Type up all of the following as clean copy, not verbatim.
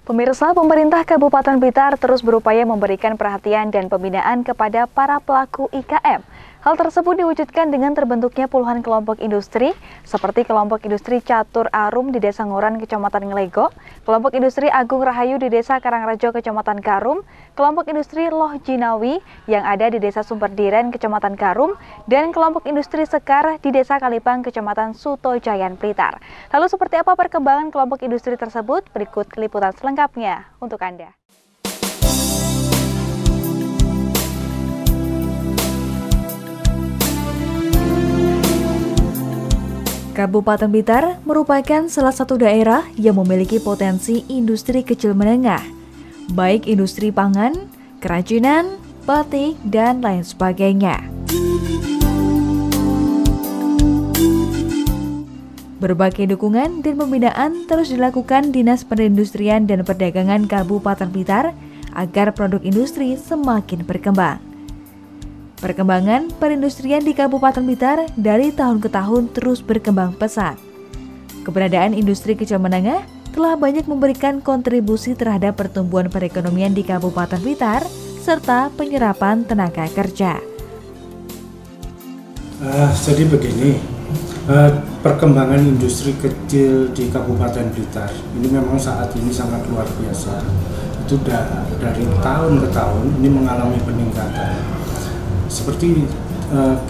Pemirsa, pemerintah Kabupaten Blitar terus berupaya memberikan perhatian dan pembinaan kepada para pelaku IKM. Hal tersebut diwujudkan dengan terbentuknya puluhan kelompok industri, seperti kelompok industri Catur Arum di Desa Ngoran, Kecamatan Ngelego, kelompok industri Agung Rahayu di Desa Karangrejo, Kecamatan Karum, kelompok industri Loh Jinawi yang ada di Desa Sumberdiren, Kecamatan Karum, dan kelompok industri Sekar di Desa Kalipang, Kecamatan Sutojayan, Blitar. Lalu seperti apa perkembangan kelompok industri tersebut? Berikut liputan selengkapnya untuk Anda. Kabupaten Blitar merupakan salah satu daerah yang memiliki potensi industri kecil menengah, baik industri pangan, kerajinan, batik, dan lain sebagainya. Berbagai dukungan dan pembinaan terus dilakukan Dinas Perindustrian dan Perdagangan Kabupaten Blitar agar produk industri semakin berkembang. Perkembangan perindustrian di Kabupaten Blitar dari tahun ke tahun terus berkembang pesat. Keberadaan industri kecil menengah telah banyak memberikan kontribusi terhadap pertumbuhan perekonomian di Kabupaten Blitar serta penyerapan tenaga kerja. Jadi begini, perkembangan industri kecil di Kabupaten Blitar ini memang saat ini sangat luar biasa. Itu dari tahun ke tahun ini mengalami peningkatan. Seperti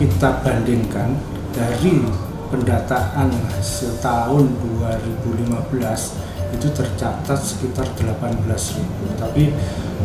kita bandingkan dari pendataan setahun 2015 itu tercatat sekitar 18.000, tapi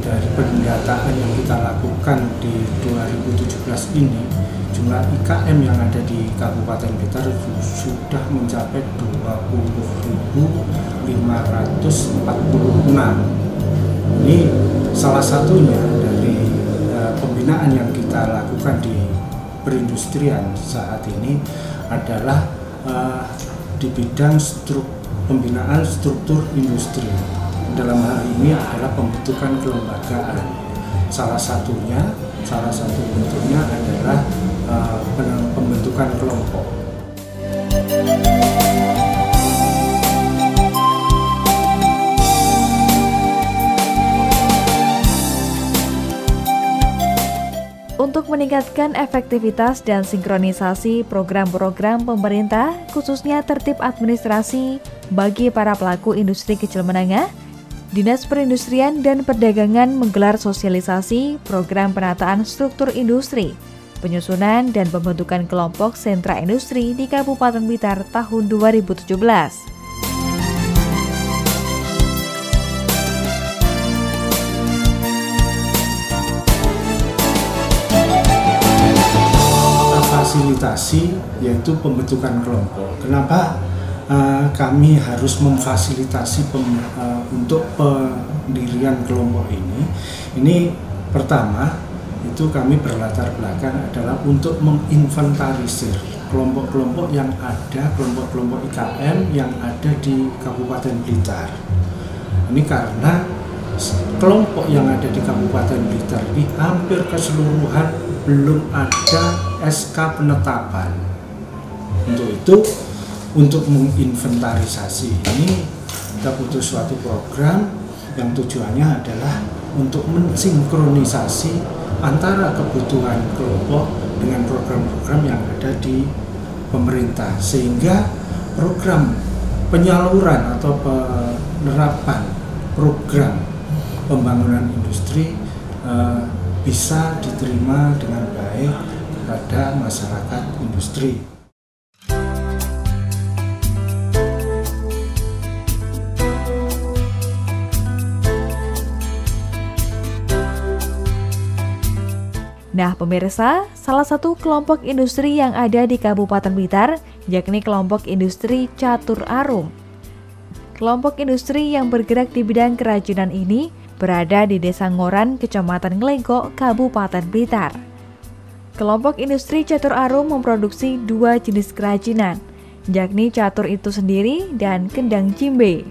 dari pendataan yang kita lakukan di 2017 ini jumlah IKM yang ada di Kabupaten Blitar sudah mencapai 20.546. Ini salah satunya dari pembinaan yang kita lakukan di perindustrian saat ini adalah di bidang pembinaan struktur industri. Dalam hal ini adalah pembentukan kelembagaan. Salah satu bentuknya adalah pembentukan kelompok. Untuk meningkatkan efektivitas dan sinkronisasi program-program pemerintah, khususnya tertib administrasi bagi para pelaku industri kecil menengah, Dinas Perindustrian dan Perdagangan menggelar sosialisasi program penataan struktur industri, penyusunan dan pembentukan kelompok sentra industri di Kabupaten Blitar tahun 2017. Fasilitasi yaitu pembentukan kelompok. Kenapa kami harus memfasilitasi untuk pendirian kelompok ini? Ini pertama itu kami berlatar belakang adalah untuk menginventarisir kelompok-kelompok yang ada, kelompok-kelompok IKM yang ada di Kabupaten Blitar. Ini karena kelompok yang ada di Kabupaten Blitar ini hampir keseluruhan belum ada SK penetapan. Untuk itu, untuk menginventarisasi ini kita butuh suatu program yang tujuannya adalah untuk mensinkronisasi antara kebutuhan kelompok dengan program-program yang ada di pemerintah, sehingga program penyaluran atau penerapan program pembangunan industri bisa diterima dengan baik kepada masyarakat industri. Nah pemirsa, salah satu kelompok industri yang ada di Kabupaten Blitar yakni kelompok industri Catur Arum. Kelompok industri yang bergerak di bidang kerajinan ini berada di Desa Ngoran, Kecamatan Ngelego, Kabupaten Blitar. Kelompok industri Catur Arum memproduksi dua jenis kerajinan, yakni catur itu sendiri dan kendang jimbe.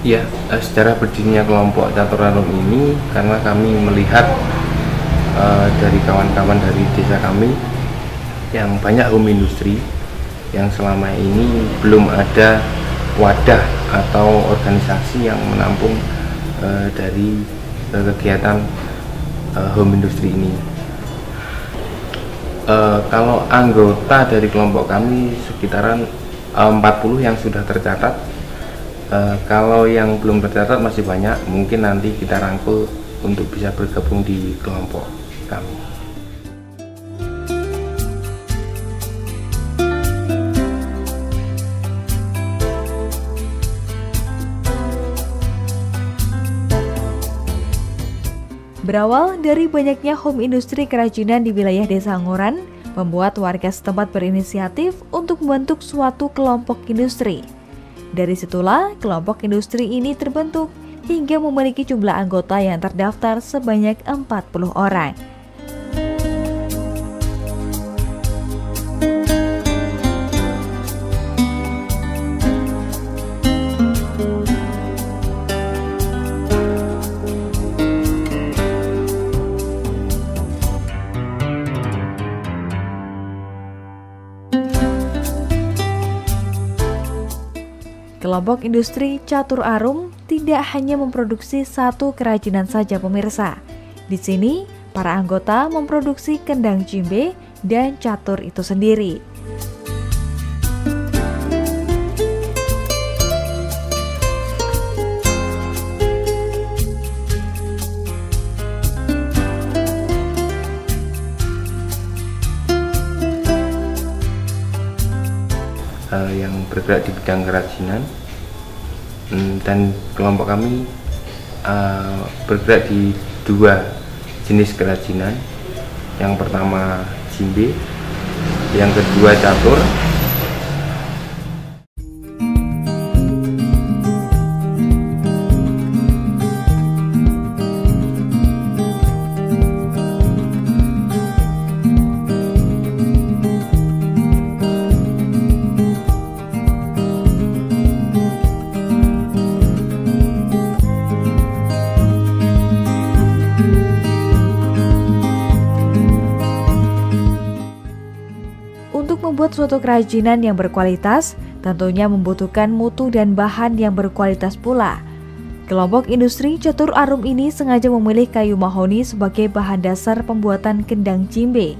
Ya, secara berdirinya kelompok Catur Arum ini karena kami melihat dari kawan-kawan dari desa kami yang banyak home industry yang selama ini belum ada wadah atau organisasi yang menampung dari kegiatan home industry ini. Kalau anggota dari kelompok kami sekitaran 40 yang sudah tercatat. Kalau yang belum tercatat masih banyak, mungkin nanti kita rangkul untuk bisa bergabung di kelompok kami. Berawal dari banyaknya home industri kerajinan di wilayah Desa Ngoran, membuat warga setempat berinisiatif untuk membentuk suatu kelompok industri. Dari situlah kelompok industri ini terbentuk hingga memiliki jumlah anggota yang terdaftar sebanyak 40 orang. Kelompok industri Catur Arum tidak hanya memproduksi satu kerajinan saja pemirsa. Di sini, para anggota memproduksi kendang jimbe dan catur itu sendiri. Yang bergerak di bidang kerajinan, dan kelompok kami bergerak di dua jenis kerajinan. Yang pertama jimbe, yang kedua catur. Membuat suatu kerajinan yang berkualitas tentunya membutuhkan mutu dan bahan yang berkualitas pula. Kelompok industri Catur Arum ini sengaja memilih kayu mahoni sebagai bahan dasar pembuatan kendang jimbe.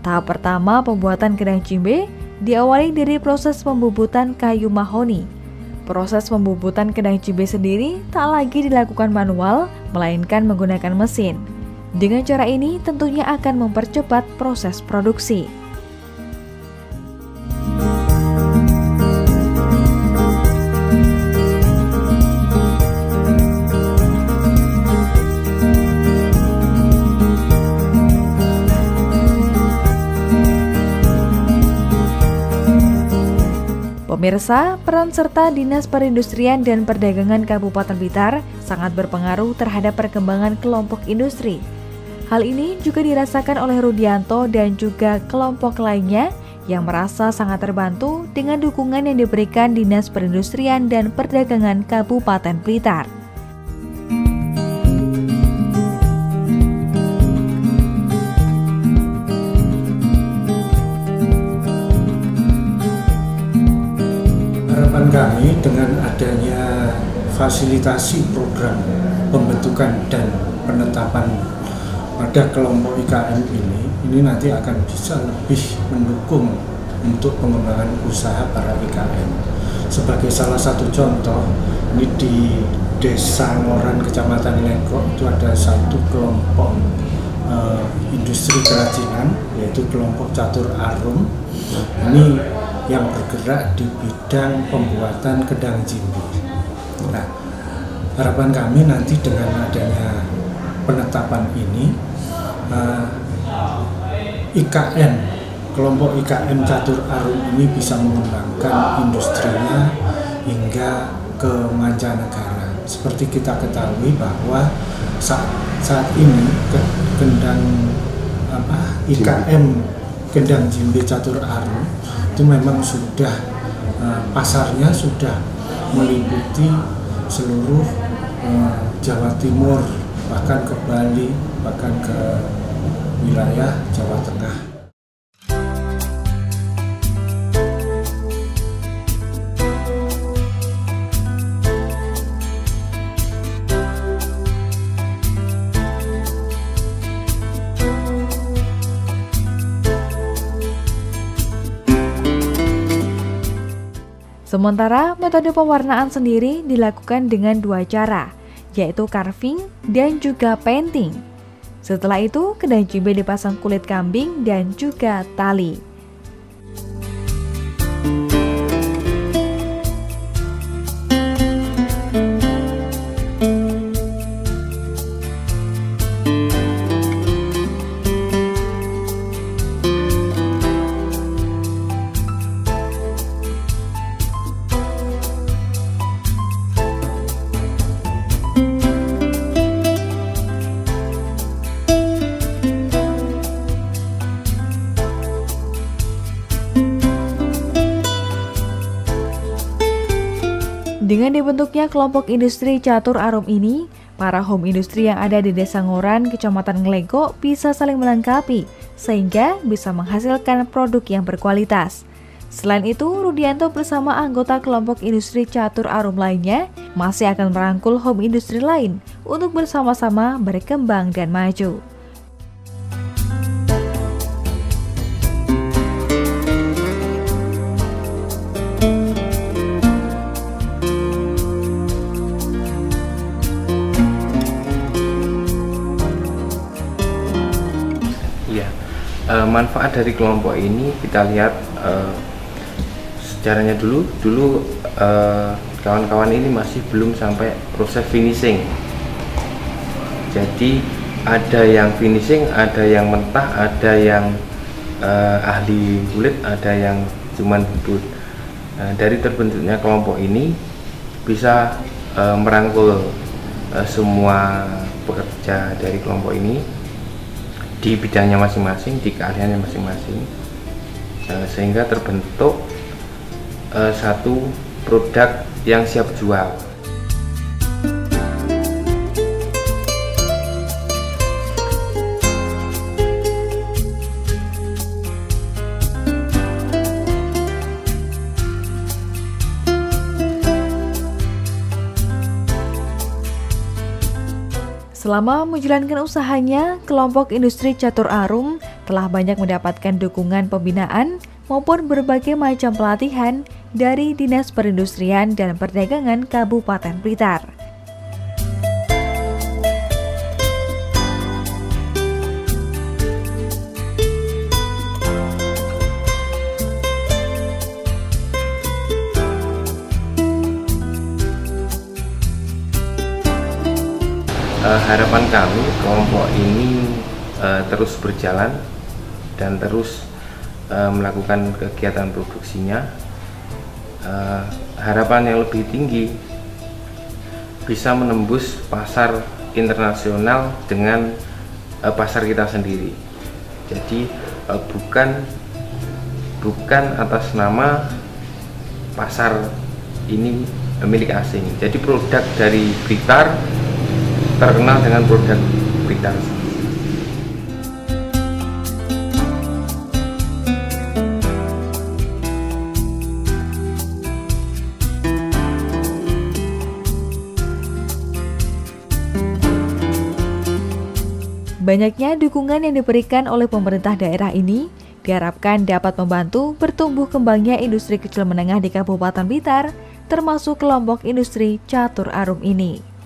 Tahap pertama pembuatan kendang jimbe diawali dari proses pembubutan kayu mahoni. Proses pembubutan kendang jimbe sendiri tak lagi dilakukan manual, melainkan menggunakan mesin. Dengan cara ini tentunya akan mempercepat proses produksi. Pemirsa, peran serta Dinas Perindustrian dan Perdagangan Kabupaten Blitar sangat berpengaruh terhadap perkembangan kelompok industri. Hal ini juga dirasakan oleh Rudianto dan juga kelompok lainnya yang merasa sangat terbantu dengan dukungan yang diberikan Dinas Perindustrian dan Perdagangan Kabupaten Blitar. Harapan kami dengan adanya fasilitasi program pembentukan dan penetapan pada kelompok IKM ini nanti akan bisa lebih mendukung untuk pengembangan usaha para IKM. Sebagai salah satu contoh, ini di Desa Ngoran, Kecamatan Lengkok itu ada satu kelompok industri kerajinan, yaitu kelompok Catur Arum. Ini yang bergerak di bidang pembuatan kendang jimbe. Nah, harapan kami nanti dengan adanya penetapan ini, IKM, kelompok IKM Catur Arum ini bisa mengembangkan industrinya hingga ke mancanegara. Seperti kita ketahui bahwa saat ini kendang IKM kendang jimbe Catur Arum itu memang sudah pasarnya sudah meliputi seluruh Jawa Timur, bahkan ke Bali, bahkan ke wilayah Jawa Tengah. Sementara metode pewarnaan sendiri dilakukan dengan 2 cara, yaitu carving dan juga painting. Setelah itu, kedai Cibe dipasang kulit kambing dan juga tali. Dengan dibentuknya kelompok industri Catur Arum ini, para home industri yang ada di Desa Ngoran, Kecamatan Ngelego bisa saling melengkapi, sehingga bisa menghasilkan produk yang berkualitas. Selain itu, Rudianto bersama anggota kelompok industri Catur Arum lainnya masih akan merangkul home industri lain untuk bersama-sama berkembang dan maju. Manfaat dari kelompok ini kita lihat sejarahnya dulu kawan-kawan ini masih belum sampai proses finishing. Jadi ada yang finishing, ada yang mentah, ada yang ahli kulit, ada yang cuman bubut. Dari terbentuknya kelompok ini bisa merangkul semua pekerja dari kelompok ini di bidangnya masing-masing, di keahliannya masing-masing, sehingga terbentuk satu produk yang siap jual. Selama menjalankan usahanya, kelompok industri Catur Arum telah banyak mendapatkan dukungan pembinaan maupun berbagai macam pelatihan dari Dinas Perindustrian dan Perdagangan Kabupaten Blitar. Harapan kami kelompok ini terus berjalan dan terus melakukan kegiatan produksinya. Harapan yang lebih tinggi bisa menembus pasar internasional dengan pasar kita sendiri. Jadi bukan atas nama pasar ini milik asing. Jadi produk dari Blitar terkenal dengan produk Blitar. Banyaknya dukungan yang diberikan oleh pemerintah daerah ini diharapkan dapat membantu bertumbuh kembangnya industri kecil menengah di Kabupaten Blitar, termasuk kelompok industri Catur Arum ini.